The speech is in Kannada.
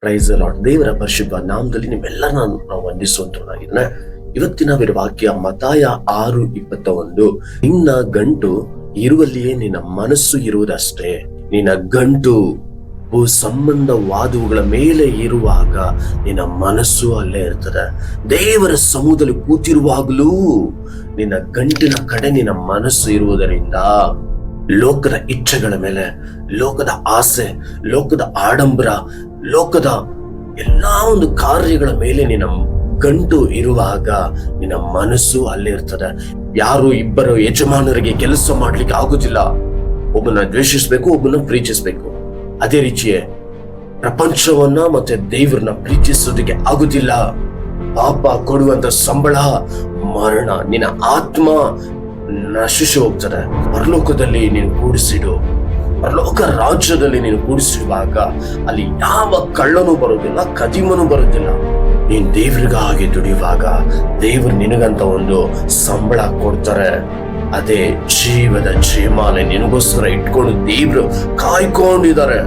Price lord. ದೇವರ ಪರಿಶುದ್ಧ ನಾಮದಲ್ಲಿ ನಿಮ್ಮೆಲ್ಲರನ್ನ ನಾವು ವಂದಿಸುವಂತನಾಗಿದ್ದೇನೆ. ಇವತ್ತಿನ ವಾಕ್ಯ ಮತ್ತಾಯ 6:21. ನಿನ್ನ ಗಂಟು ಇರುವಲ್ಲಿಯೇ ನಿನ್ನ ಮನಸ್ಸು ಇರುವುದಷ್ಟೇ. ನಿನ್ನ ಗಂಟು ಸಂಬಂಧವಾದವುಗಳ ಮೇಲೆ ಇರುವಾಗ ನಿನ್ನ ಮನಸ್ಸು ಅಲ್ಲೇ ಇರ್ತದೆ. ದೇವರ ಸಮೂಹದಲ್ಲಿ ಕೂತಿರುವಾಗಲೂ ನಿನ್ನ ಗಂಟಿನ ಕಡೆ ನಿನ್ನ ಮನಸ್ಸು ಇರುವುದರಿಂದ ಲೋಕದ ಇಚ್ಛೆಗಳ ಮೇಲೆ, ಲೋಕದ ಆಸೆ, ಲೋಕದ ಆಡಂಬರ, ಲೋಕದ ಎಲ್ಲಾ ಒಂದು ಕಾರ್ಯಗಳ ಮೇಲೆ ನಿನ್ನ ಗಂಟು ಇರುವಾಗ ನಿನ್ನ ಮನಸ್ಸು ಅಲ್ಲೇ ಇರ್ತದೆ. ಯಾರು ಇಬ್ಬರು ಯಜಮಾನರಿಗೆ ಕೆಲಸ ಮಾಡ್ಲಿಕ್ಕೆ ಆಗುದಿಲ್ಲ. ಒಬ್ಬನ ದ್ವೇಷಿಸ್ಬೇಕು, ಒಬ್ಬನ ಪ್ರೀತಿಸ್ಬೇಕು. ಅದೇ ರೀತಿಯೇ ಪ್ರಪಂಚವನ್ನ ಮತ್ತೆ ದೇವರನ್ನ ಪ್ರೀತಿಸೋದಕ್ಕೆ ಆಗುದಿಲ್ಲ. ಪಾಪ ಕೊಡುವಂತ ಸಂಬಳ ಮರಣ. ನಿನ್ನ ಆತ್ಮ ನಶಿಸಿ ಹೋಗ್ತದೆ. ಪರಲೋಕದಲ್ಲಿ ನೀನು ಕೂಡಿಸಿಡು, ಪರಲೋಕ ರಾಜ್ಯದಲ್ಲಿ ನೀನು ಕೂಡಿಸಿಡುವಾಗ ಅಲ್ಲಿ ಯಾವ ಕಳ್ಳನೂ ಬರುವುದಿಲ್ಲ, ಕದಿಮನು ಬರುವುದಿಲ್ಲ. ನೀನ್ ದೇವ್ರಿಗಾಗಿ ದುಡಿಯುವಾಗ ದೇವ್ರು ನಿನಗಂತ ಒಂದು ಸಂಬಳ ಕೊಡ್ತಾರೆ. ಅದೇ ಜೀವದ ಜಯಮಾಲೆ ನಿನಗೋಸ್ಕರ ಇಟ್ಕೊಂಡು ದೇವ್ರು ಕಾಯ್ಕೊಂಡಿದ್ದಾರೆ.